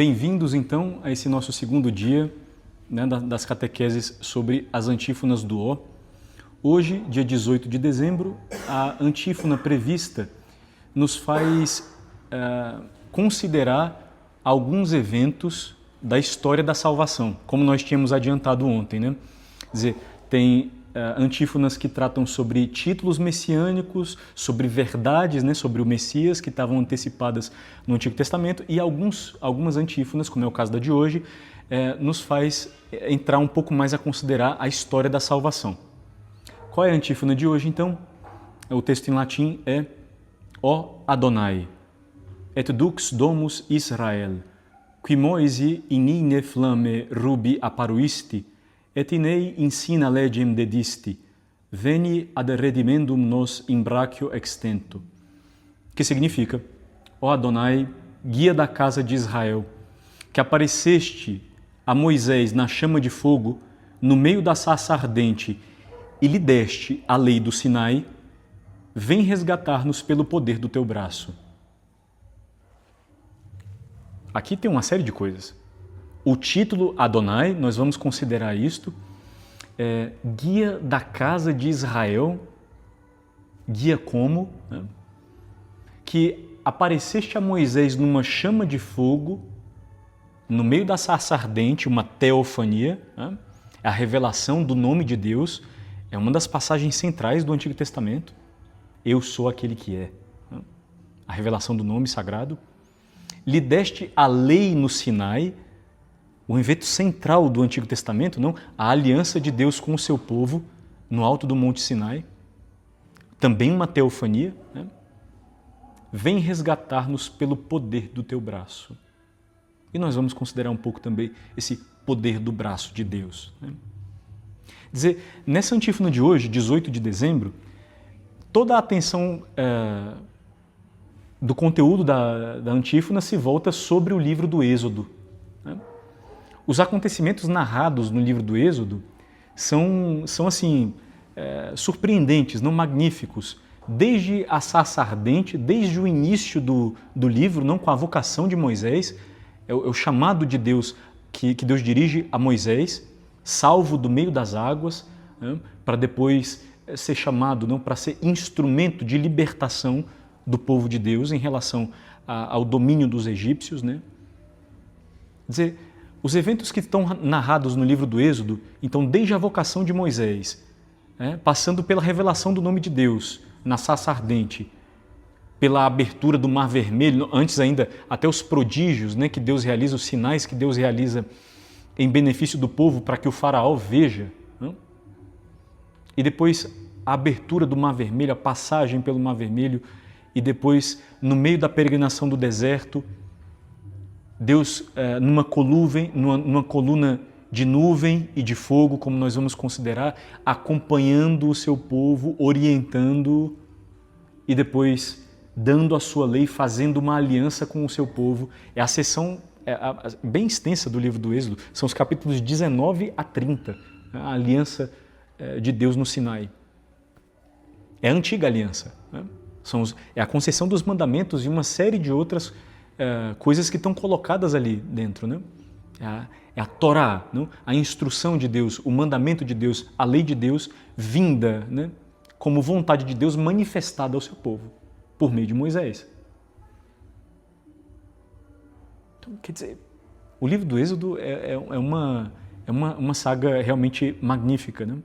Bem-vindos, então, a esse nosso segundo dia, né, das catequeses sobre as antífonas do Ó. Hoje, dia 18 de dezembro, a antífona prevista nos faz considerar alguns eventos da história da salvação, como nós tínhamos adiantado ontem, né? Quer dizer, tem antífonas que tratam sobre títulos messiânicos, sobre verdades, né, sobre o Messias que estavam antecipadas no Antigo Testamento, e algumas antífonas, como é o caso da de hoje, nos faz entrar um pouco mais a considerar a história da salvação. Qual é a antífona de hoje, então? O texto em latim é Ó Adonai, et dux domus Israel, qui Moisi inine flamme rubi apparuisti, et inei insina legem dedisti, veni ad redimendum nos in brachio extento. Que significa, ó Adonai, guia da casa de Israel, que apareceste a Moisés na chama de fogo, no meio da sarça ardente, e lhe deste a lei do Sinai, vem resgatar-nos pelo poder do teu braço. Aqui tem uma série de coisas. O título Adonai, nós vamos considerar isto, guia da casa de Israel, guia como? Né? Que apareceste a Moisés numa chama de fogo, no meio da sarça ardente, uma teofania, né? A revelação do nome de Deus, é uma das passagens centrais do Antigo Testamento. Eu sou aquele que é. Né? A revelação do nome sagrado. Lhe deste a lei no Sinai, o evento central do Antigo Testamento, não? A aliança de Deus com o seu povo no alto do Monte Sinai, também uma teofania, né? Vem resgatar-nos pelo poder do teu braço. E nós vamos considerar um pouco também esse poder do braço de Deus, né? Dizer, nessa antífona de hoje, 18 de dezembro, toda a atenção do conteúdo da antífona se volta sobre o livro do Êxodo, né? Os acontecimentos narrados no livro do Êxodo são assim, surpreendentes, não magníficos, desde a sarça ardente, desde o início do livro, não com a vocação de Moisés, é o chamado de Deus que Deus dirige a Moisés, salvo do meio das águas, né, para depois ser chamado, não, para ser instrumento de libertação do povo de Deus em relação ao domínio dos egípcios, né? Quer dizer, os eventos que estão narrados no livro do Êxodo, então desde a vocação de Moisés, passando pela revelação do nome de Deus na sarça ardente, pela abertura do Mar Vermelho, antes ainda até os prodígios, né, que Deus realiza, os sinais que Deus realiza em benefício do povo para que o faraó veja, não? E depois a abertura do Mar Vermelho, a passagem pelo Mar Vermelho, e depois no meio da peregrinação do deserto, Deus numa coluna de nuvem e de fogo, como nós vamos considerar, acompanhando o seu povo, orientando e depois dando a sua lei, fazendo uma aliança com o seu povo. É a seção bem extensa do livro do Êxodo, são os capítulos 19 a 30, a aliança de Deus no Sinai. É a antiga aliança, né? É a concessão dos mandamentos e uma série de outras coisas que estão colocadas ali dentro, né? É a Torá, não? A instrução de Deus, o mandamento de Deus, a lei de Deus vinda, né, como vontade de Deus manifestada ao seu povo, por meio de Moisés. Então, quer dizer, o livro do Êxodo é uma saga realmente magnífica, né?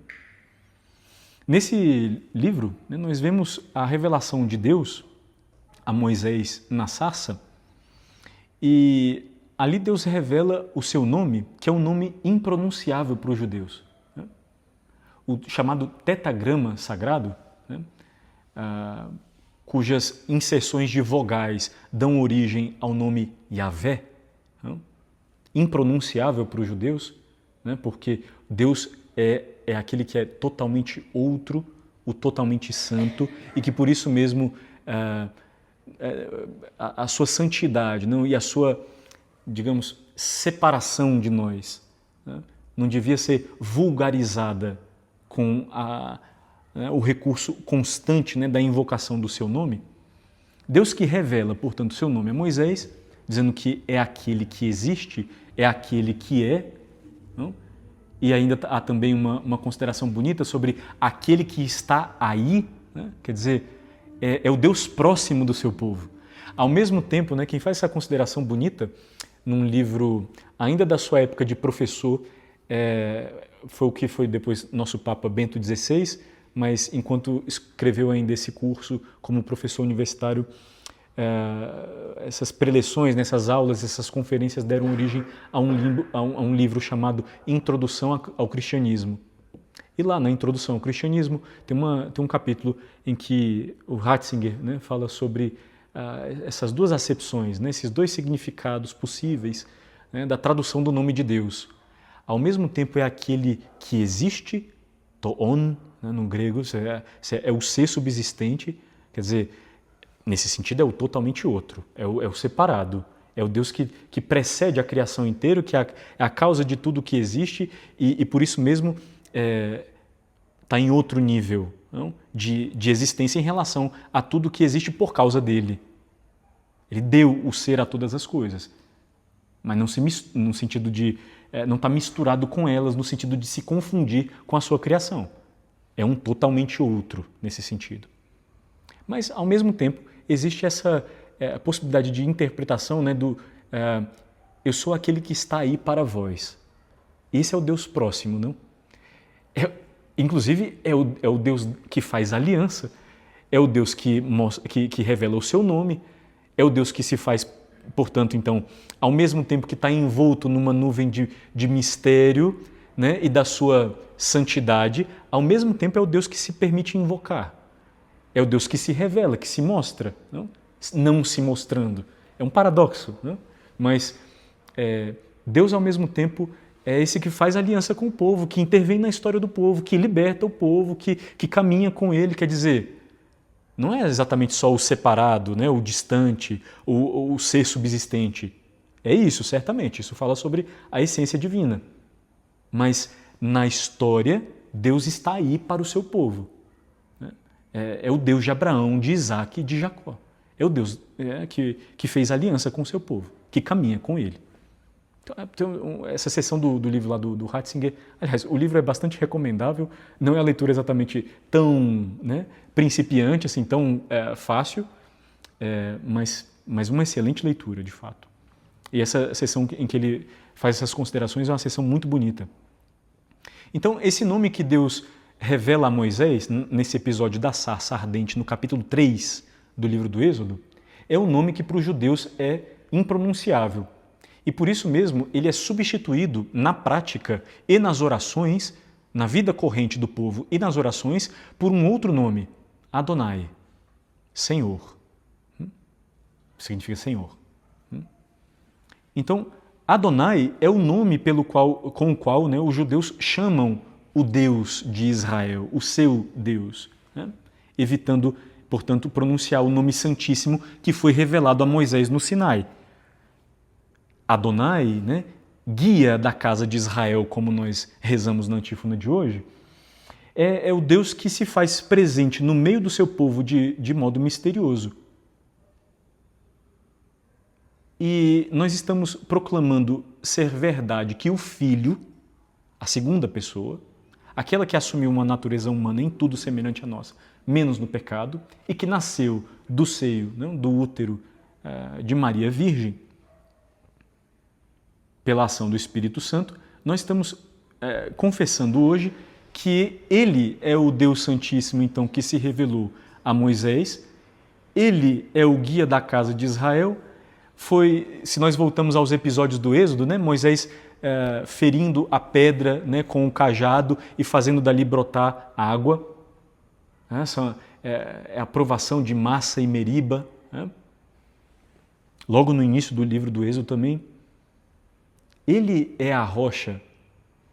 Nesse livro, né, nós vemos a revelação de Deus a Moisés na sarça, e ali Deus revela o seu nome, que é um nome impronunciável para os judeus, né? O chamado tetagrama sagrado, né, cujas inserções de vogais dão origem ao nome Yahvé, né, impronunciável para os judeus, né, porque Deus é aquele que é totalmente outro, o totalmente santo, e que por isso mesmo a sua santidade, não, e a sua, digamos, separação de nós, né, não devia ser vulgarizada com o recurso constante, né, da invocação do seu nome. Deus que revela, portanto, o seu nome a Moisés, dizendo que é aquele que existe, é aquele que é. Não? E ainda há também uma consideração bonita sobre aquele que está aí, né? Quer dizer, é o Deus próximo do seu povo. Ao mesmo tempo, né, quem faz essa consideração bonita, num livro ainda da sua época de professor, foi o que foi depois nosso Papa Bento XVI, mas enquanto escreveu ainda esse curso como professor universitário, essas preleções, nessas aulas, essas conferências deram origem a um livro chamado Introdução ao Cristianismo. E lá na Introdução ao Cristianismo tem um capítulo em que o Ratzinger, né, fala sobre essas duas acepções, né, esses dois significados possíveis, né, da tradução do nome de Deus. Ao mesmo tempo é aquele que existe, toon, né, no grego, é o ser subsistente, quer dizer, nesse sentido é o totalmente outro, é o separado, é o Deus que precede a criação inteira, que é a causa de tudo que existe e por isso mesmo está em outro nível, não? De existência em relação a tudo que existe por causa dele. Ele deu o ser a todas as coisas, mas no sentido de não está misturado com elas, no sentido de se confundir com a sua criação. É um totalmente outro nesse sentido. Mas, ao mesmo tempo, existe essa possibilidade de interpretação, né, eu sou aquele que está aí para vós. Esse é o Deus próximo, não? Inclusive, é o Deus que faz aliança, é o Deus que revela o seu nome, é o Deus que se faz, portanto, então, ao mesmo tempo que está envolto numa nuvem de mistério, né, e da sua santidade, ao mesmo tempo é o Deus que se permite invocar. É o Deus que se revela, que se mostra, não se mostrando. É um paradoxo, não? Mas Deus, ao mesmo tempo, é esse que faz aliança com o povo, que intervém na história do povo, que liberta o povo, que caminha com ele. Quer dizer, não é exatamente só o separado, né, o distante, o ser subsistente. É isso, certamente. Isso fala sobre a essência divina. Mas, na história, Deus está aí para o seu povo. É o Deus de Abraão, de Isaac e de Jacó. É o Deus que fez aliança com o seu povo, que caminha com ele. Então, essa seção do livro lá do Ratzinger, aliás, o livro é bastante recomendável, não é a leitura exatamente tão, né, principiante, assim, tão fácil, mas uma excelente leitura, de fato. E essa seção em que ele faz essas considerações é uma seção muito bonita. Então, esse nome que Deus revela a Moisés, nesse episódio da sarça ardente, no capítulo 3 do livro do Êxodo, é um nome que para os judeus é impronunciável. E por isso mesmo ele é substituído na prática e nas orações, na vida corrente do povo e nas orações, por um outro nome, Adonai, Senhor. Significa Senhor. Então, Adonai é o nome com o qual, né, os judeus chamam o Deus de Israel, o seu Deus, né? Evitando, portanto, pronunciar o nome santíssimo que foi revelado a Moisés no Sinai. Adonai, né, guia da casa de Israel, como nós rezamos na antífona de hoje, é o Deus que se faz presente no meio do seu povo de modo misterioso. E nós estamos proclamando ser verdade que o Filho, a segunda pessoa, aquela que assumiu uma natureza humana em tudo semelhante a nossa, menos no pecado, e que nasceu do seio, não, do útero de Maria Virgem, pela ação do Espírito Santo, nós estamos confessando hoje que Ele é o Deus Santíssimo, então, que se revelou a Moisés, Ele é o guia da casa de Israel. Se nós voltamos aos episódios do Êxodo, né, Moisés ferindo a pedra, né, com o cajado e fazendo dali brotar água. Essa é a provação de Massa e Meriba. Né? Logo no início do livro do Êxodo também. Ele é a rocha,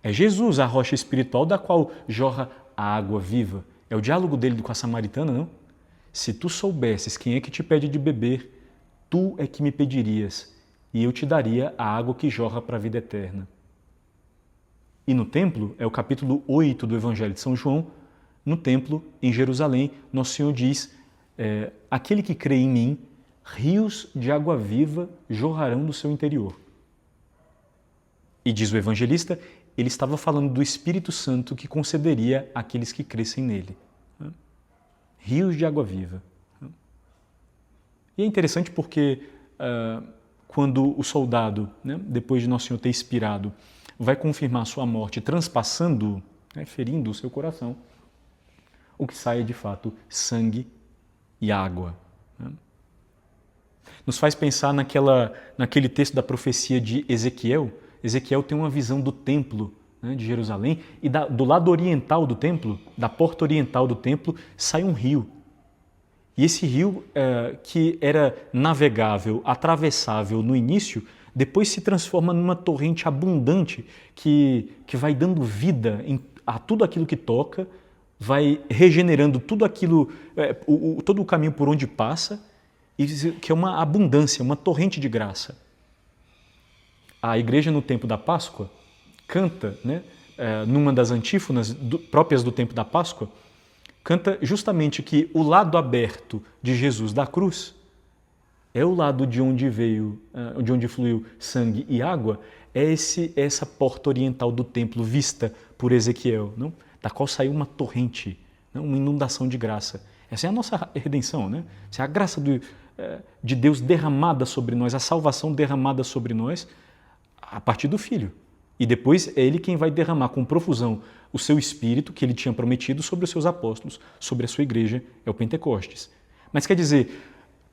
é Jesus a rocha espiritual da qual jorra a água viva. É o diálogo dele com a samaritana, não? Se tu soubesses quem é que te pede de beber, tu é que me pedirias, e eu te daria a água que jorra para a vida eterna. E no templo, é o capítulo 8 do Evangelho de São João, no templo, em Jerusalém, Nosso Senhor diz, aquele que crê em mim, rios de água viva jorrarão do seu interior. E diz o evangelista, ele estava falando do Espírito Santo que concederia àqueles que crescem nele. Rios de água viva. E é interessante porque quando o soldado, depois de Nosso Senhor ter expirado, vai confirmar sua morte transpassando, ferindo o seu coração, o que sai é de fato sangue e água. Nos faz pensar naquele texto da profecia de Ezequiel. Ezequiel tem uma visão do templo de Jerusalém e do lado oriental do templo, da porta oriental do templo, sai um rio. E esse rio, que era navegável, atravessável no início, depois se transforma numa torrente abundante que vai dando vida a tudo aquilo que toca, vai regenerando tudo aquilo, todo o caminho por onde passa, e que é uma abundância, uma torrente de graça. A igreja no tempo da Páscoa canta, numa das antífonas próprias do tempo da Páscoa, canta justamente que o lado aberto de Jesus da cruz é o lado de onde fluiu sangue e água, é essa porta oriental do templo vista por Ezequiel, não? Da qual saiu uma torrente, não? Uma inundação de graça. Essa é a nossa redenção, né? Essa é a graça de Deus derramada sobre nós, a salvação derramada sobre nós a partir do Filho. E depois é Ele quem vai derramar com profusão o seu Espírito que Ele tinha prometido sobre os seus apóstolos, sobre a sua igreja, é o Pentecostes. Mas quer dizer,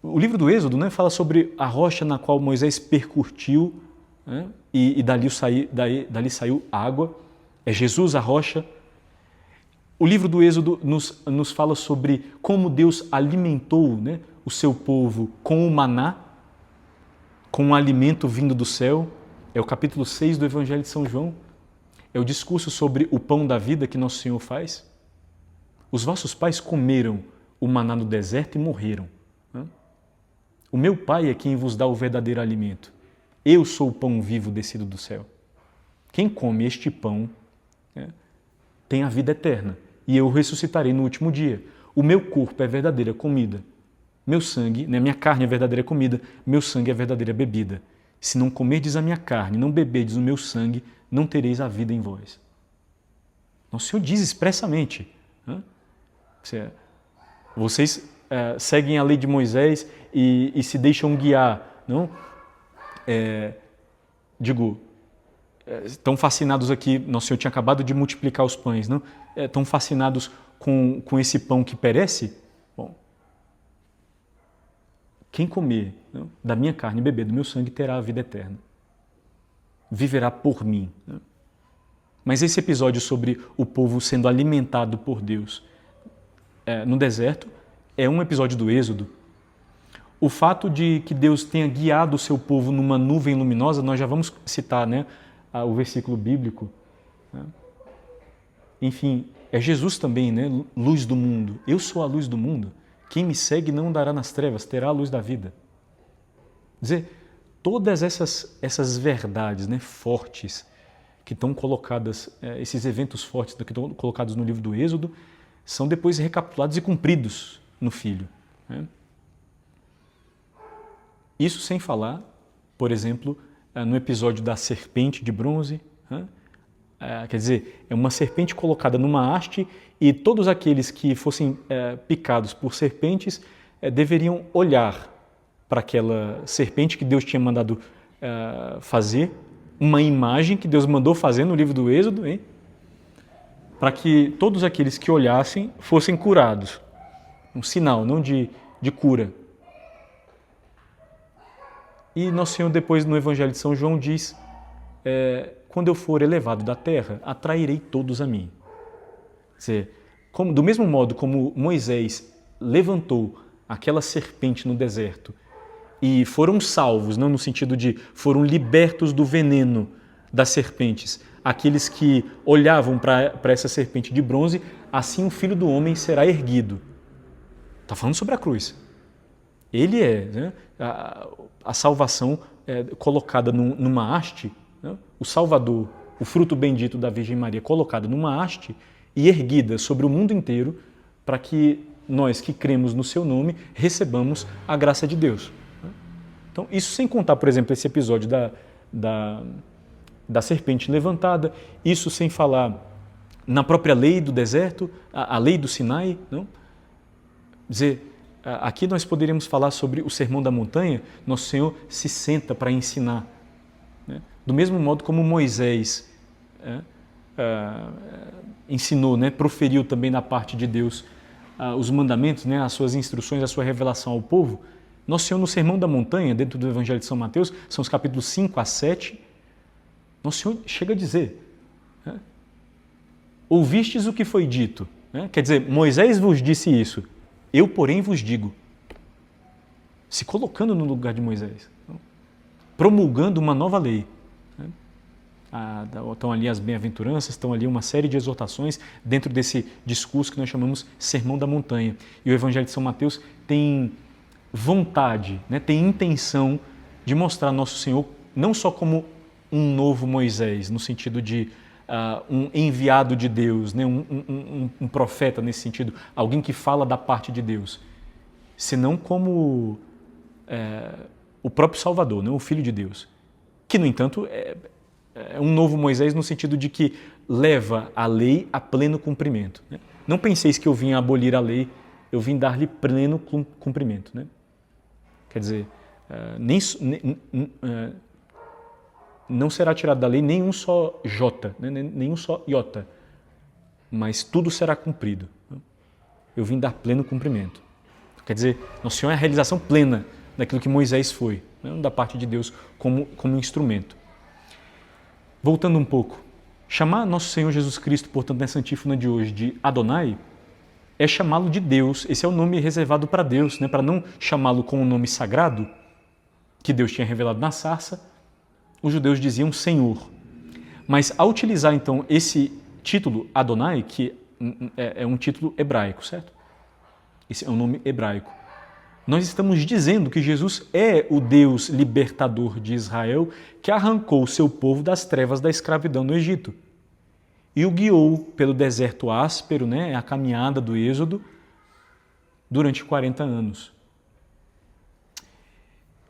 o livro do Êxodo fala sobre a rocha na qual Moisés percutiu, e dali saiu água, é Jesus a rocha. O livro do Êxodo nos fala sobre como Deus alimentou o seu povo com o maná, com um alimento vindo do céu. É o capítulo 6 do Evangelho de São João. É o discurso sobre o pão da vida que Nosso Senhor faz. Os vossos pais comeram o maná no deserto e morreram. O meu Pai é quem vos dá o verdadeiro alimento. Eu sou o pão vivo descido do céu. Quem come este pão tem a vida eterna. E eu ressuscitarei no último dia. O meu corpo é verdadeira comida. Meu sangue, minha carne é verdadeira comida. Meu sangue é verdadeira bebida. Se não comerdes a minha carne, não beberdes o meu sangue, não tereis a vida em vós. Nosso Senhor diz expressamente. Vocês seguem a lei de Moisés e se deixam guiar, não? Estão fascinados aqui, Nosso Senhor tinha acabado de multiplicar os pães, não? Estão fascinados com esse pão que perece? Bom, quem comer da minha carne e beber do meu sangue terá a vida eterna. Viverá por mim. Mas esse episódio sobre o povo sendo alimentado por Deus no deserto é um episódio do Êxodo. O fato de que Deus tenha guiado o seu povo numa nuvem luminosa, nós já vamos citar o versículo bíblico. Enfim, é Jesus também, luz do mundo. Eu sou a luz do mundo. Quem me segue não andará nas trevas, terá a luz da vida. Quer dizer, todas essas verdades fortes que estão colocadas, esses eventos fortes que estão colocados no livro do Êxodo, são depois recapitulados e cumpridos no Filho. Isso sem falar, por exemplo, no episódio da serpente de bronze. Quer dizer, é uma serpente colocada numa haste e todos aqueles que fossem picados por serpentes deveriam olhar para aquela serpente que Deus tinha mandado fazer, uma imagem que Deus mandou fazer no livro do Êxodo, para que todos aqueles que olhassem fossem curados. Um sinal, não de cura. E Nosso Senhor depois no Evangelho de São João diz, quando eu for elevado da terra, atrairei todos a mim. Quer dizer, do mesmo modo como Moisés levantou aquela serpente no deserto e foram salvos, não no sentido de foram libertos do veneno das serpentes, aqueles que olhavam para essa serpente de bronze, assim o Filho do Homem será erguido. Está falando sobre a cruz. Ele é a salvação colocada numa haste, o Salvador, o fruto bendito da Virgem Maria colocado numa haste e erguida sobre o mundo inteiro para que nós que cremos no seu nome recebamos a graça de Deus. Então, isso sem contar, por exemplo, esse episódio da serpente levantada, isso sem falar na própria lei do deserto, a lei do Sinai, não? Dizer, aqui nós poderíamos falar sobre o Sermão da Montanha, nosso Senhor se senta para ensinar, né? Do mesmo modo como Moisés ensinou, né? Proferiu também da parte de Deus os mandamentos, né? As suas instruções, a sua revelação ao povo. Nosso Senhor no Sermão da Montanha, dentro do Evangelho de São Mateus, são os capítulos 5 a 7, Nosso Senhor chega a dizer, né? Ouvistes o que foi dito, né? Quer dizer, Moisés vos disse isso, eu, porém, vos digo. Se colocando no lugar de Moisés, promulgando uma nova lei. Estão ali as bem-aventuranças, estão ali uma série de exortações dentro desse discurso que nós chamamos Sermão da Montanha. E o Evangelho de São Mateus tem vontade, né, tem intenção de mostrar Nosso Senhor não só como um novo Moisés, no sentido de um enviado de Deus, né, um profeta nesse sentido, alguém que fala da parte de Deus, senão como o próprio Salvador, né, o Filho de Deus, que, no entanto, é um novo Moisés no sentido de que leva a lei a pleno cumprimento, né? Não penseis que eu vim abolir a lei, eu vim dar-lhe pleno cumprimento, né? Quer dizer, não será tirado da lei nenhum só jota, né? Nenhum só iota, mas tudo será cumprido. Eu vim dar pleno cumprimento. Quer dizer, Nosso Senhor é a realização plena daquilo que Moisés foi, né? Da parte de Deus como instrumento. Voltando um pouco, chamar Nosso Senhor Jesus Cristo, portanto, nessa antífona de hoje, de Adonai, é chamá-lo de Deus. Esse é o nome reservado para Deus, né? Para não chamá-lo com um nome sagrado, que Deus tinha revelado na sarça, os judeus diziam Senhor. Mas ao utilizar, então, esse título Adonai, que é um título hebraico, certo? Esse é um nome hebraico. Nós estamos dizendo que Jesus é o Deus libertador de Israel que arrancou o seu povo das trevas da escravidão no Egito e o guiou pelo deserto áspero, né, a caminhada do Êxodo, durante 40 anos.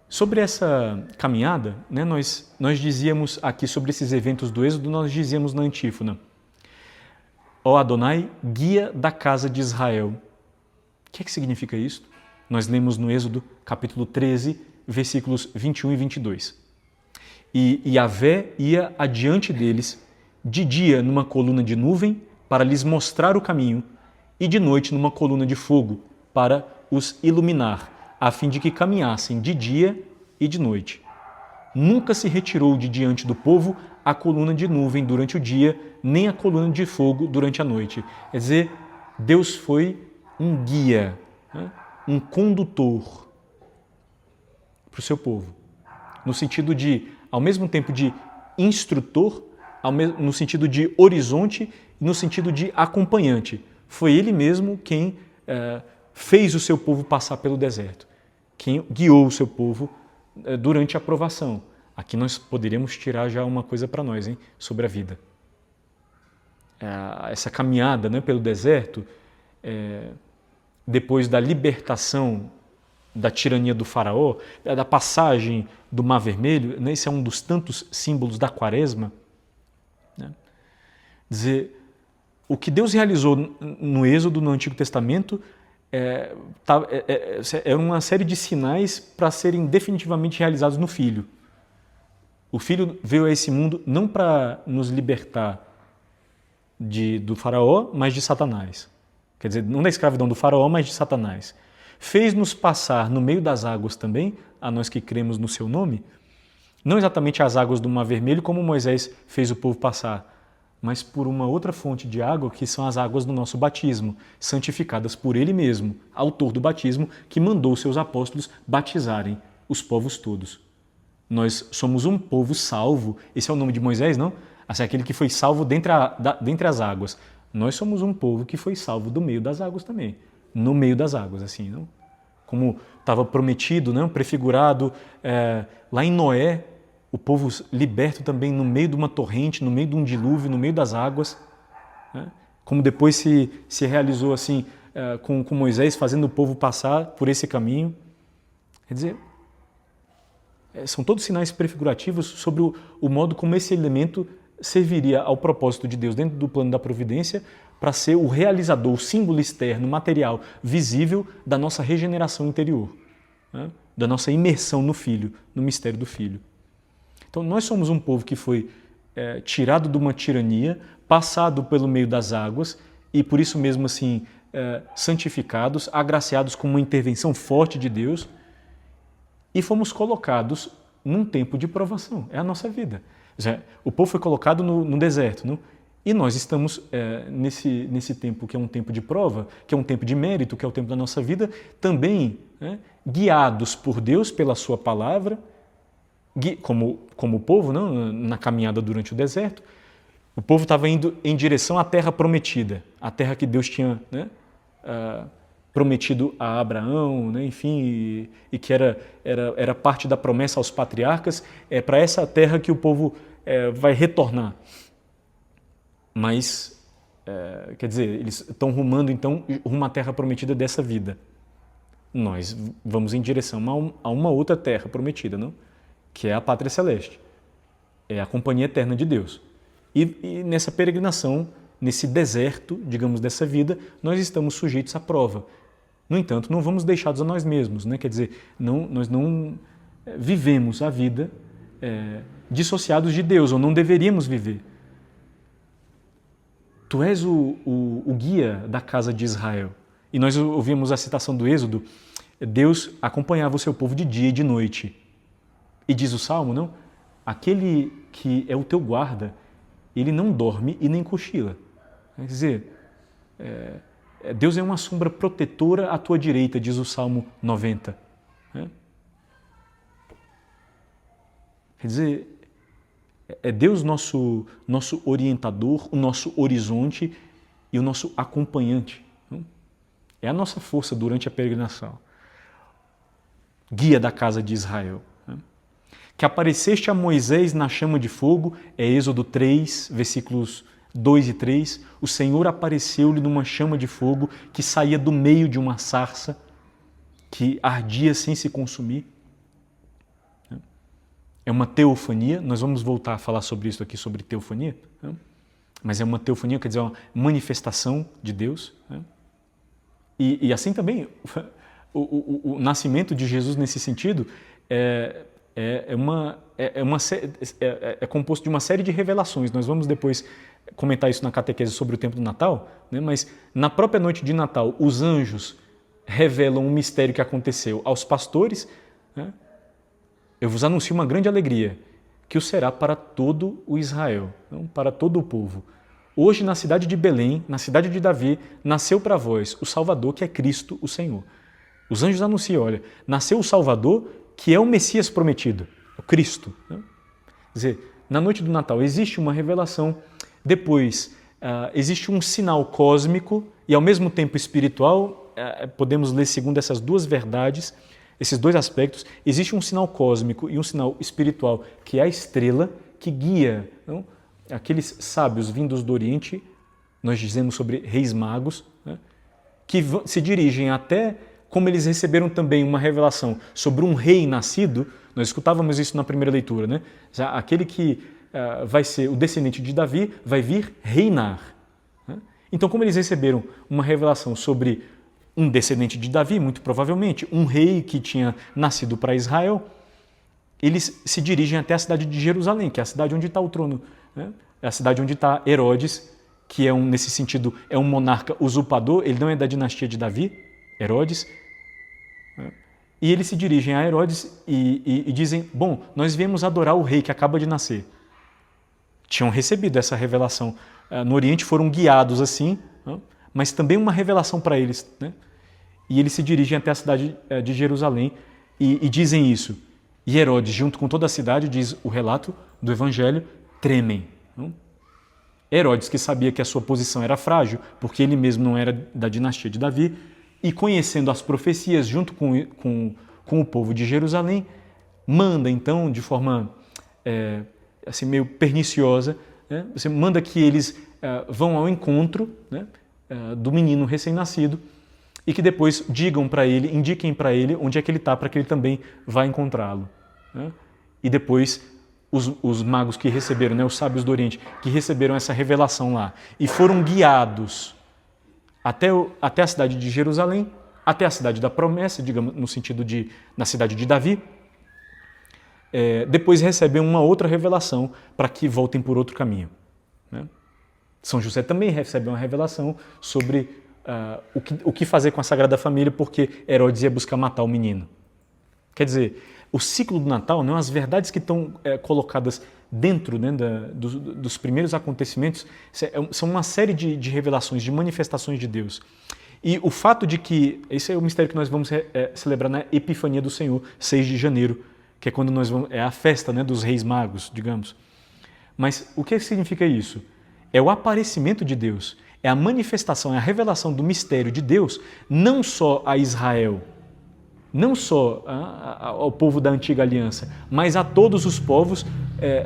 Sobre essa caminhada, né, nós dizíamos aqui sobre esses eventos do Êxodo, nós dizíamos na antífona: ó Adonai, guia da casa de Israel. O que significa isso? Nós lemos no Êxodo, capítulo 13, versículos 21 e 22. E Yahvé ia adiante deles, de dia numa coluna de nuvem, para lhes mostrar o caminho, e de noite numa coluna de fogo, para os iluminar, a fim de que caminhassem de dia e de noite. Nunca se retirou de diante do povo a coluna de nuvem durante o dia, nem a coluna de fogo durante a noite. Quer dizer, Deus foi um guia, né? Um condutor para o seu povo, no sentido de, ao mesmo tempo de instrutor, no sentido de horizonte e no sentido de acompanhante. Foi ele mesmo quem fez o seu povo passar pelo deserto, quem guiou o seu povo durante a provação. Aqui nós poderíamos tirar já uma coisa para nós, hein, sobre a vida. Essa caminhada, né, pelo deserto, depois da libertação da tirania do faraó, da passagem do Mar Vermelho, né? Esse é um dos tantos símbolos da quaresma, né? Dizer, o que Deus realizou no Êxodo, no Antigo Testamento, é uma série de sinais para serem definitivamente realizados no Filho. O Filho veio a esse mundo não para nos libertar do faraó, mas de Satanás. Quer dizer, não da escravidão do faraó, mas de Satanás. Fez-nos passar no meio das águas também, a nós que cremos no seu nome, não exatamente as águas do Mar Vermelho, como Moisés fez o povo passar, mas por uma outra fonte de água, que são as águas do nosso batismo, santificadas por ele mesmo, autor do batismo, que mandou seus apóstolos batizarem os povos todos. Nós somos um povo salvo, esse é o nome de Moisés, não? Assim, aquele que foi salvo dentre as águas. Nós somos um povo que foi salvo do meio das águas também, no meio das águas, assim, não? Como estava prometido, não? Prefigurado lá em Noé, o povo liberto também no meio de uma torrente, no meio de um dilúvio, no meio das águas, né? Como depois se realizou assim com Moisés, fazendo o povo passar por esse caminho. Quer dizer, são todos sinais prefigurativos sobre o modo como esse elemento serviria ao propósito de Deus dentro do plano da providência para ser o realizador, o símbolo externo, material, visível da nossa regeneração interior, né? Da nossa imersão no Filho, no mistério do Filho. Então nós somos um povo que foi tirado de uma tirania, passado pelo meio das águas e por isso mesmo assim santificados, agraciados com uma intervenção forte de Deus e fomos colocados num tempo de provação. É a nossa vida. O povo foi colocado no deserto, não? E nós estamos nesse tempo que é um tempo de prova, que é um tempo de mérito, que é o tempo da nossa vida, também, né, guiados por Deus pela sua palavra, como o povo, não? Na caminhada durante o deserto. O povo estava indo em direção à terra prometida, a terra que Deus tinha, né, prometido a Abraão, né, enfim, e que era parte da promessa aos patriarcas, para essa terra que o povo vai retornar. Mas, quer dizer, eles estão rumando então rumo à terra prometida dessa vida. Nós vamos em direção a uma outra terra prometida, não? Que é a pátria celeste, é a companhia eterna de Deus. E nessa peregrinação, nesse deserto, digamos, dessa vida, nós estamos sujeitos à prova. No entanto, não vamos deixados a nós mesmos, né? Quer dizer, nós não vivemos a vida dissociados de Deus, ou não deveríamos viver. Tu és o guia da casa de Israel. E nós ouvimos a citação do Êxodo, Deus acompanhava o seu povo de dia e de noite. E diz o Salmo, não? Aquele que é o teu guarda, ele não dorme e nem cochila. Quer dizer, Deus é uma sombra protetora à tua direita, diz o Salmo 90. Né? Quer dizer, é Deus nosso orientador, o nosso horizonte e o nosso acompanhante. Não? É a nossa força durante a peregrinação. Guia da casa de Israel. Né? Que apareceste a Moisés na chama de fogo, é Êxodo 3, versículos 2 e 3. O Senhor apareceu-lhe numa chama de fogo que saía do meio de uma sarça que ardia sem se consumir. É uma teofania, nós vamos voltar a falar sobre isso aqui, sobre teofania, né? Mas é uma teofania, quer dizer, uma manifestação de Deus. Né? E assim também, o nascimento de Jesus nesse sentido é composto de uma série de revelações. Nós vamos depois comentar isso na catequese sobre o tempo do Natal, né? Mas na própria noite de Natal, os anjos revelam um mistério que aconteceu aos pastores, né? Eu vos anuncio uma grande alegria, que o será para todo o Israel, não? Para todo o povo. Hoje, na cidade de Belém, na cidade de Davi, nasceu para vós o Salvador, que é Cristo, o Senhor. Os anjos anunciam, olha, nasceu o Salvador, que é o Messias prometido, o Cristo. Não? Quer dizer, na noite do Natal existe uma revelação, depois existe um sinal cósmico e ao mesmo tempo espiritual, podemos ler segundo essas duas verdades, esses dois aspectos, existe um sinal cósmico e um sinal espiritual, que é a estrela que guia, não? Aqueles sábios vindos do Oriente, nós dizemos sobre reis magos, né? Que se dirigem até, como eles receberam também uma revelação sobre um rei nascido, nós escutávamos isso na primeira leitura, né? Já aquele que vai ser o descendente de Davi, vai vir reinar. Né? Então, como eles receberam uma revelação sobre um descendente de Davi, muito provavelmente, um rei que tinha nascido para Israel, eles se dirigem até a cidade de Jerusalém, que é a cidade onde está o trono, né? É a cidade onde está Herodes, que é nesse sentido, é um monarca usurpador, ele não é da dinastia de Davi, Herodes, né? E eles se dirigem a Herodes e dizem, bom, nós viemos adorar o rei que acaba de nascer. Tinham recebido essa revelação. No Oriente foram guiados assim, né? Mas também uma revelação para eles, né? E eles se dirigem até a cidade de Jerusalém e dizem isso. E Herodes, junto com toda a cidade, diz o relato do Evangelho, tremem. Não? Herodes, que sabia que a sua posição era frágil, porque ele mesmo não era da dinastia de Davi, e conhecendo as profecias junto com o povo de Jerusalém, manda então, de forma assim, meio perniciosa, né? Você manda que eles vão ao encontro, né, do menino recém-nascido, e que depois digam para ele, indiquem para ele onde é que ele está, para que ele também vá encontrá-lo. né? E depois os magos que receberam, né, os sábios do Oriente, que receberam essa revelação lá e foram guiados até a cidade de Jerusalém, até a cidade da promessa, digamos, no sentido de na cidade de Davi, depois recebem uma outra revelação para que voltem por outro caminho, né? São José também recebe uma revelação sobre o que fazer com a Sagrada Família, porque Herodes ia buscar matar o menino. Quer dizer, o ciclo do Natal, né, as verdades que estão colocadas dentro, né, dos primeiros acontecimentos, são uma série de revelações, de manifestações de Deus. E o fato de que, esse é o mistério que nós vamos celebrar na Epifania do Senhor, 6 de janeiro, que é quando é a festa, né, dos Reis Magos, digamos. Mas o que significa isso? É o aparecimento de Deus, é a manifestação, é a revelação do mistério de Deus, não só a Israel, não só ao povo da antiga aliança, mas a todos os povos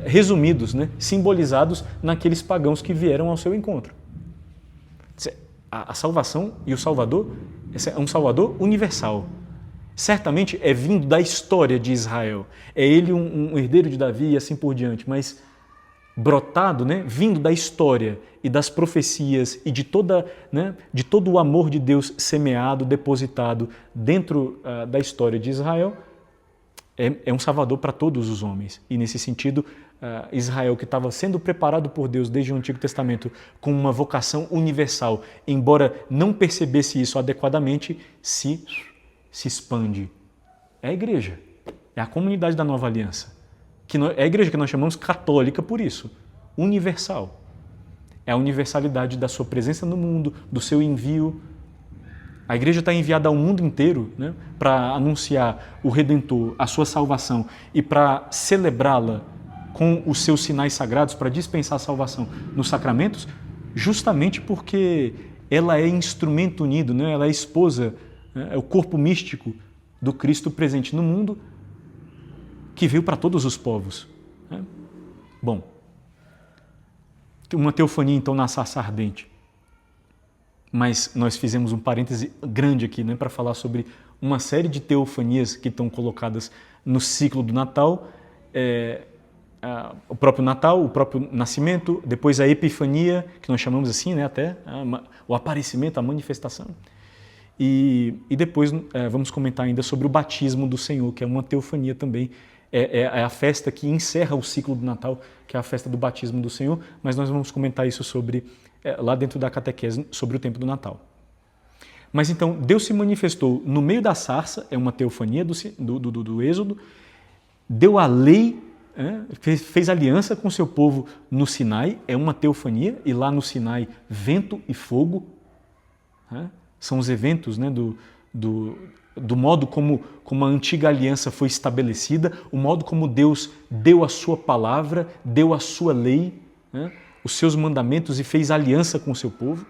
resumidos, né, simbolizados naqueles pagãos que vieram ao seu encontro. A salvação e o Salvador é um Salvador universal. Certamente é vindo da história de Israel. É ele um herdeiro de Davi e assim por diante, mas brotado, né, vindo da história e das profecias e de todo o amor de Deus semeado, depositado dentro da história de Israel, é um Salvador para todos os homens. E nesse sentido, Israel, que estava sendo preparado por Deus desde o Antigo Testamento com uma vocação universal, embora não percebesse isso adequadamente, se expande. É a igreja, é a comunidade da Nova Aliança. É a igreja que nós chamamos católica por isso, universal. É a universalidade da sua presença no mundo, do seu envio. A igreja está enviada ao mundo inteiro, né, para anunciar o Redentor, a sua salvação e para celebrá-la com os seus sinais sagrados, para dispensar a salvação nos sacramentos, justamente porque ela é instrumento unido, né, ela é esposa, né, é o corpo místico do Cristo presente no mundo, que veio para todos os povos. Bom, uma teofania então na sarça ardente. Mas nós fizemos um parêntese grande aqui, né, para falar sobre uma série de teofanias que estão colocadas no ciclo do Natal, o próprio Natal, o próprio nascimento, depois a Epifania, que nós chamamos assim, né, até o aparecimento, a manifestação. E depois vamos comentar ainda sobre o batismo do Senhor, que é uma teofania também. É a festa que encerra o ciclo do Natal, que é a festa do batismo do Senhor, mas nós vamos comentar isso lá dentro da catequese sobre o tempo do Natal. Mas então, Deus se manifestou no meio da sarça, é uma teofania do Êxodo, deu a lei, fez aliança com seu povo no Sinai, é uma teofania, e lá no Sinai, vento e fogo, são os eventos, né, do modo como a antiga aliança foi estabelecida, o modo como Deus deu a sua palavra, deu a sua lei, né, os seus mandamentos e fez aliança com o seu povo.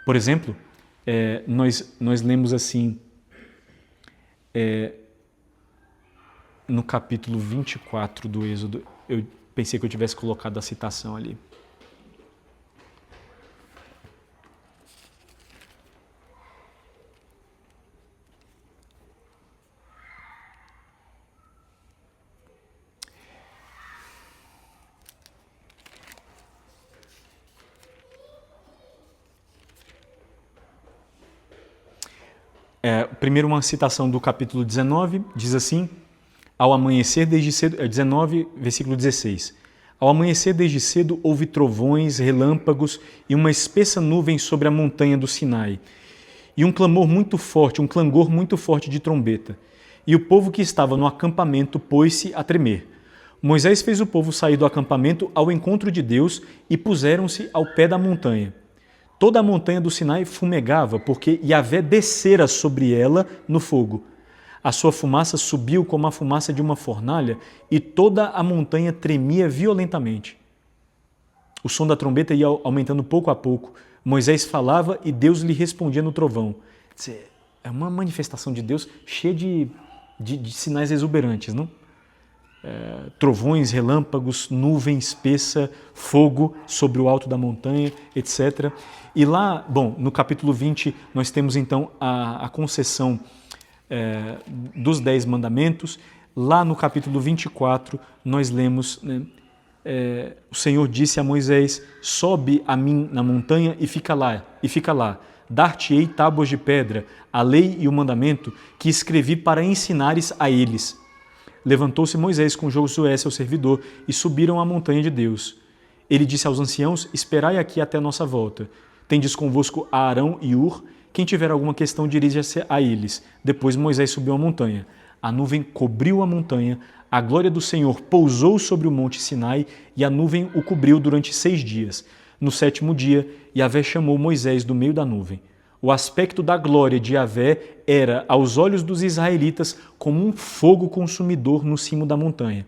Por exemplo, nós lemos assim, no capítulo 24 do Êxodo, eu pensei que eu tivesse colocado a citação ali. Primeiro uma citação do capítulo 19, diz assim: ao amanhecer desde cedo, 19, versículo 16. Ao amanhecer desde cedo houve trovões, relâmpagos e uma espessa nuvem sobre a montanha do Sinai, e um clangor muito forte de trombeta. E o povo que estava no acampamento pôs-se a tremer. Moisés fez o povo sair do acampamento ao encontro de Deus e puseram-se ao pé da montanha. Toda a montanha do Sinai fumegava, porque Yahvé descera sobre ela no fogo. A sua fumaça subiu como a fumaça de uma fornalha, e toda a montanha tremia violentamente. O som da trombeta ia aumentando pouco a pouco. Moisés falava e Deus lhe respondia no trovão. É uma manifestação de Deus cheia de sinais exuberantes, não? Trovões, relâmpagos, nuvem espessa, fogo sobre o alto da montanha, etc. E lá, bom, no capítulo 20, nós temos então a concessão dos 10 mandamentos. lá no capítulo 24, nós lemos, né, o Senhor disse a Moisés: sobe a mim na montanha e fica lá. Dar-te-ei tábuas de pedra, a lei e o mandamento que escrevi para ensinares a eles. Levantou-se Moisés com Josué, seu servidor, e subiram à montanha de Deus. Ele disse aos anciãos: esperai aqui até a nossa volta. Tendes convosco Arão e Ur. Quem tiver alguma questão, dirija-se a eles. Depois Moisés subiu a montanha. A nuvem cobriu a montanha, a glória do Senhor pousou sobre o monte Sinai e a nuvem o cobriu durante 6 dias. No 7º dia, Yahvé chamou Moisés do meio da nuvem. O aspecto da glória de Yahvé era, aos olhos dos israelitas, como um fogo consumidor no cimo da montanha.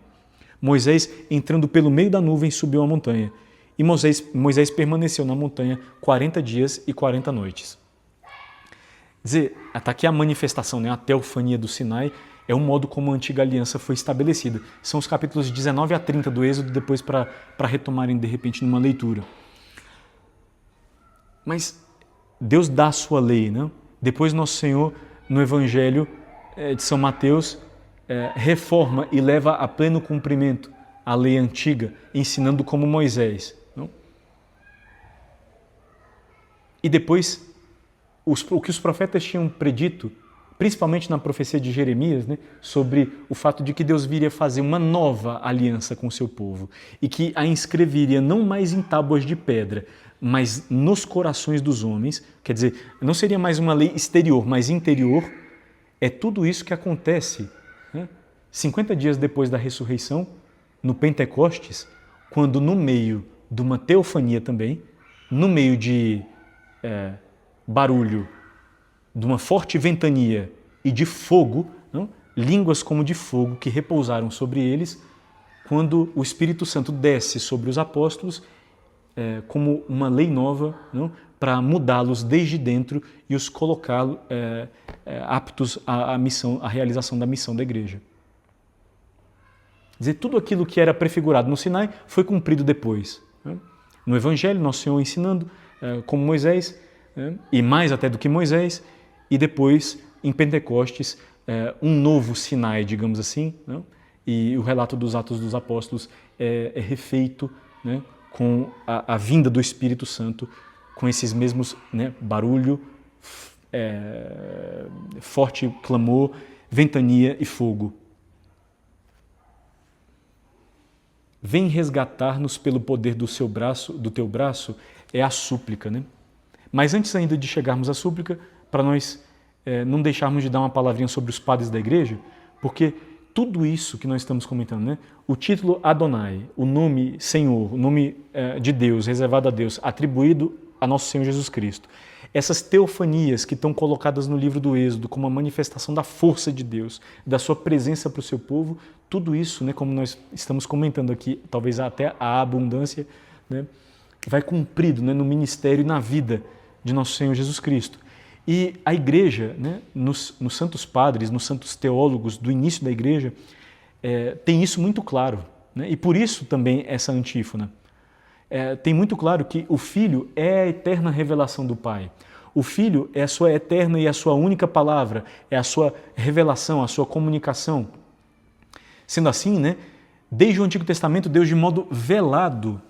Moisés, entrando pelo meio da nuvem, subiu a montanha. E Moisés permaneceu na montanha 40 dias e 40 noites. Dizer, está aqui a manifestação, né, a teofania do Sinai, é o modo como a antiga aliança foi estabelecida. São os capítulos 19 a 30 do Êxodo, depois para retomarem de repente numa leitura. Mas Deus dá a sua lei, né? Depois Nosso Senhor, no Evangelho de São Mateus, reforma e leva a pleno cumprimento a lei antiga, ensinando como Moisés. Não? E depois, o que os profetas tinham predito, principalmente na profecia de Jeremias, né, sobre o fato de que Deus viria fazer uma nova aliança com o seu povo e que a inscreveria não mais em tábuas de pedra, mas nos corações dos homens. Quer dizer, não seria mais uma lei exterior, mas interior. É tudo isso que acontece, né, 50 dias depois da ressurreição, no Pentecostes, quando no meio de uma teofania também, no meio de barulho, de uma forte ventania e de fogo, não? Línguas como de fogo que repousaram sobre eles, quando o Espírito Santo desce sobre os apóstolos como uma lei nova, para mudá-los desde dentro e os colocá-los aptos à missão, à realização da missão da igreja. Quer dizer, tudo aquilo que era prefigurado no Sinai foi cumprido depois. Né? No Evangelho, Nosso Senhor ensinando como Moisés, e mais até do que Moisés, e depois, em Pentecostes, um novo Sinai, digamos assim, né? E o relato dos Atos dos Apóstolos é refeito, né, com a vinda do Espírito Santo, com esses mesmos, né, barulho, forte clamor, ventania e fogo. Vem resgatar-nos pelo poder do teu braço, é a súplica, né? Mas antes ainda de chegarmos à súplica, para nós não deixarmos de dar uma palavrinha sobre os padres da igreja, porque tudo isso que nós estamos comentando, né? O título Adonai, o nome Senhor, o nome de Deus, reservado a Deus, atribuído a nosso Senhor Jesus Cristo. Essas teofanias que estão colocadas no livro do Êxodo como uma manifestação da força de Deus, da sua presença para o seu povo, tudo isso, né, como nós estamos comentando aqui, talvez até a abundância, né, vai cumprido, né, no ministério e na vida de nosso Senhor Jesus Cristo. E a igreja, né, nos santos padres, nos santos teólogos do início da igreja, tem isso muito claro, né, e por isso também essa antífona. Tem muito claro que o Filho é a eterna revelação do Pai. O Filho é a sua eterna e a sua única palavra, é a sua revelação, a sua comunicação. Sendo assim, né, desde o Antigo Testamento, Deus, de modo velado,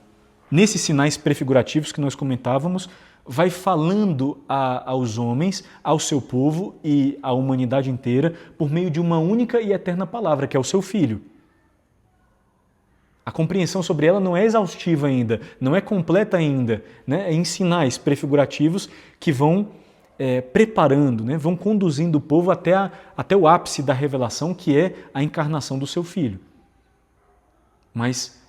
nesses sinais prefigurativos que nós comentávamos, vai falando aos homens, ao seu povo e à humanidade inteira, por meio de uma única e eterna palavra, que é o seu Filho. A compreensão sobre ela não é exaustiva ainda, não é completa ainda, né? É em sinais prefigurativos que vão preparando, né? Vão conduzindo o povo até o ápice da revelação, que é a encarnação do seu Filho. Mas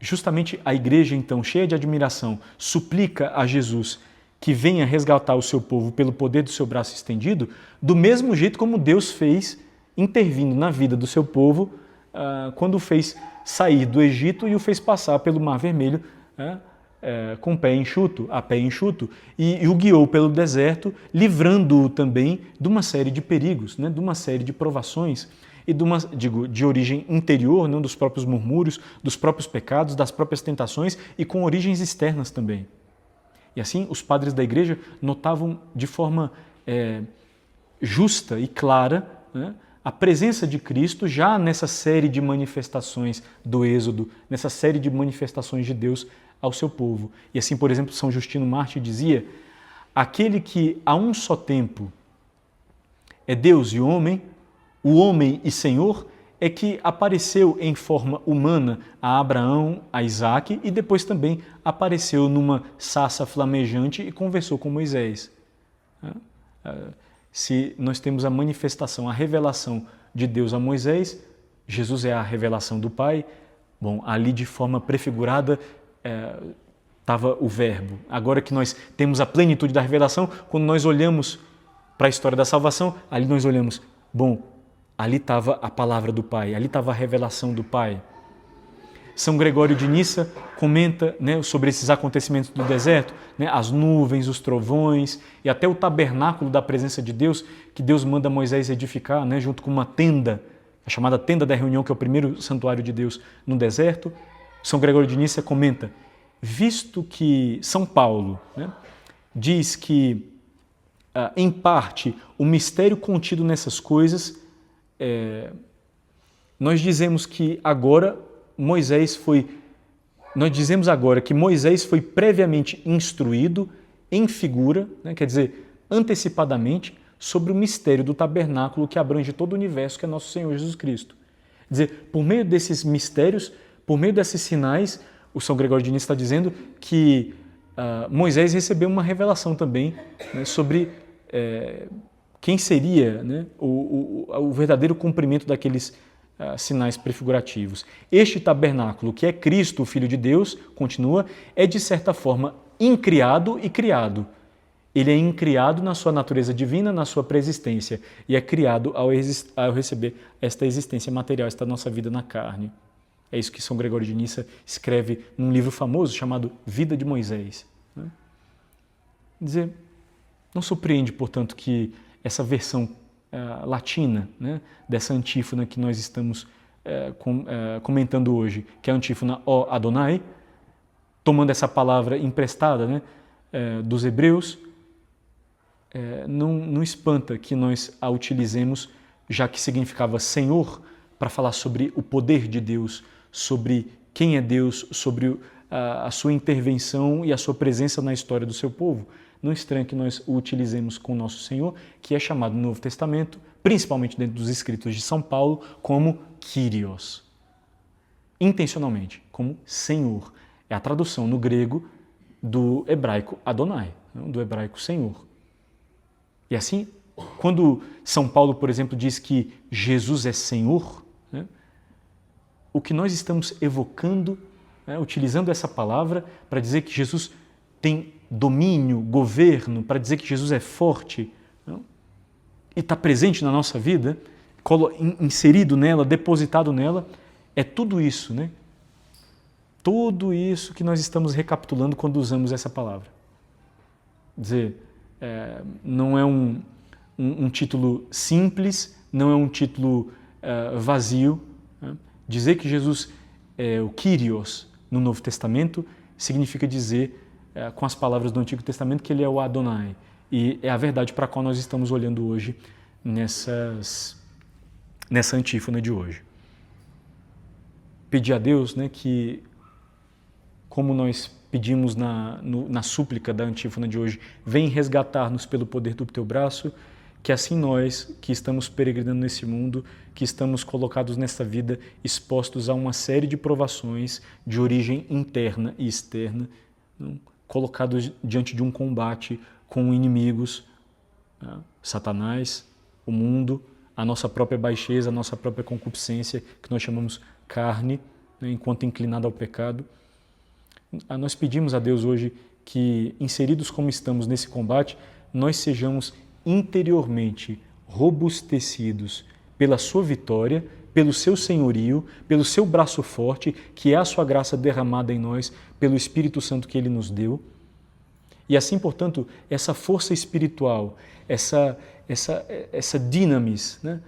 justamente a igreja, então, cheia de admiração, suplica a Jesus que venha resgatar o seu povo pelo poder do seu braço estendido, do mesmo jeito como Deus fez, intervindo na vida do seu povo, quando o fez sair do Egito e o fez passar pelo Mar Vermelho com a pé enxuto, e o guiou pelo deserto, livrando-o também de uma série de perigos, né, de uma série de provações, e de origem interior, não, dos próprios murmúrios, dos próprios pecados, das próprias tentações, e com origens externas também. E assim, os padres da igreja notavam de forma justa e clara, né, a presença de Cristo já nessa série de manifestações do Êxodo, nessa série de manifestações de Deus ao seu povo. E assim, por exemplo, São Justino Mártir dizia: aquele que a um só tempo é Deus e homem, o homem e Senhor, é que apareceu em forma humana a Abraão, a Isaac e depois também apareceu numa sarça flamejante e conversou com Moisés. Se nós temos a manifestação, a revelação de Deus a Moisés, Jesus é a revelação do Pai. Bom, ali de forma prefigurada estava o Verbo. Agora que nós temos a plenitude da revelação, quando nós olhamos para a história da salvação, ali nós olhamos, bom, ali estava a palavra do Pai, ali estava a revelação do Pai. São Gregório de Nissa comenta, né, sobre esses acontecimentos do deserto, né, as nuvens, os trovões e até o tabernáculo da presença de Deus, que Deus manda Moisés edificar, né, junto com uma tenda, a chamada tenda da reunião, que é o primeiro santuário de Deus no deserto. São Gregório de Nissa comenta: visto que São Paulo, né, diz que, em parte, o mistério contido nessas coisas, nós dizemos que agora Moisés foi previamente instruído em figura, né, quer dizer, antecipadamente, sobre o mistério do tabernáculo que abrange todo o universo, que é nosso Senhor Jesus Cristo. Quer dizer, por meio desses mistérios, por meio desses sinais, o São Gregório de Nissa está dizendo que Moisés recebeu uma revelação também, né, sobre quem seria, né, o verdadeiro cumprimento daqueles sinais prefigurativos. Este tabernáculo, que é Cristo, o Filho de Deus, continua, é de certa forma incriado e criado. Ele é incriado na sua natureza divina, na sua preexistência, e é criado ao receber esta existência material, esta nossa vida na carne. É isso que São Gregório de Nissa escreve num livro famoso chamado Vida de Moisés. Né? Quer dizer, não surpreende, portanto, que essa versão latina, né, dessa antífona que nós estamos comentando hoje, que é a antífona Ó Adonai, tomando essa palavra emprestada, né, dos hebreus, não espanta que nós a utilizemos, já que significava Senhor, para falar sobre o poder de Deus, sobre quem é Deus, sobre a sua intervenção e a sua presença na história do seu povo. Não estranho que nós o utilizemos com o nosso Senhor, que é chamado no Novo Testamento, principalmente dentro dos escritos de São Paulo, como Kyrios. Intencionalmente, como Senhor. É a tradução no grego do hebraico Adonai, do hebraico Senhor. E assim, quando São Paulo, por exemplo, diz que Jesus é Senhor, né, o que nós estamos evocando, utilizando essa palavra para dizer que Jesus tem domínio, governo, para dizer que Jesus é forte, não? E está presente na nossa vida, inserido nela, depositado nela, é tudo isso, né? Tudo isso que nós estamos recapitulando quando usamos essa palavra. Quer dizer, não é um título simples, não é um título vazio. Né? Dizer que Jesus é o Kyrios no Novo Testamento significa dizer, com as palavras do Antigo Testamento, que ele é o Adonai. E é a verdade para a qual nós estamos olhando hoje nessa antífona de hoje. Pedir a Deus, né, que, como nós pedimos na súplica da antífona de hoje, vem resgatar-nos pelo poder do teu braço, que assim nós, que estamos peregrinando nesse mundo, que estamos colocados nessa vida, expostos a uma série de provações de origem interna e externa, não? Colocados diante de um combate com inimigos, Satanás, o mundo, a nossa própria baixeza, a nossa própria concupiscência, que nós chamamos carne, né, enquanto inclinada ao pecado. Nós pedimos a Deus hoje que, inseridos como estamos nesse combate, nós sejamos interiormente robustecidos pela sua vitória, pelo seu senhorio, pelo seu braço forte, que é a sua graça derramada em nós, pelo Espírito Santo que Ele nos deu. E assim, portanto, essa força espiritual, essa dinamis, né?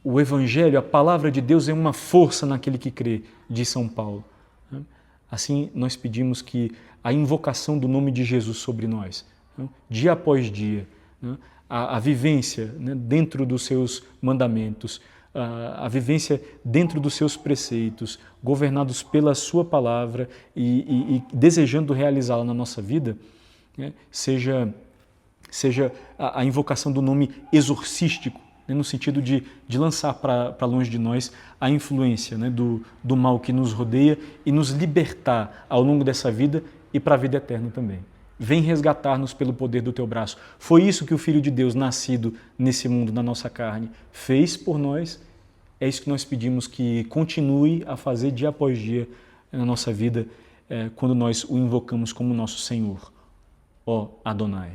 O Evangelho, a palavra de Deus é uma força naquele que crê, diz São Paulo. Né? Assim, nós pedimos que a invocação do nome de Jesus sobre nós, né? Dia após dia, né? A vivência, né, dentro dos seus mandamentos, a vivência dentro dos seus preceitos, governados pela sua palavra e desejando realizá-la na nossa vida, né, seja a invocação do nome exorcístico, né, no sentido de lançar para longe de nós a influência, né, do mal que nos rodeia e nos libertar ao longo dessa vida e para a vida eterna também. Vem resgatar-nos pelo poder do teu braço. Foi isso que o Filho de Deus, nascido nesse mundo, na nossa carne, fez por nós. É isso que nós pedimos que continue a fazer dia após dia na nossa vida, quando nós o invocamos como nosso Senhor, ó Adonai.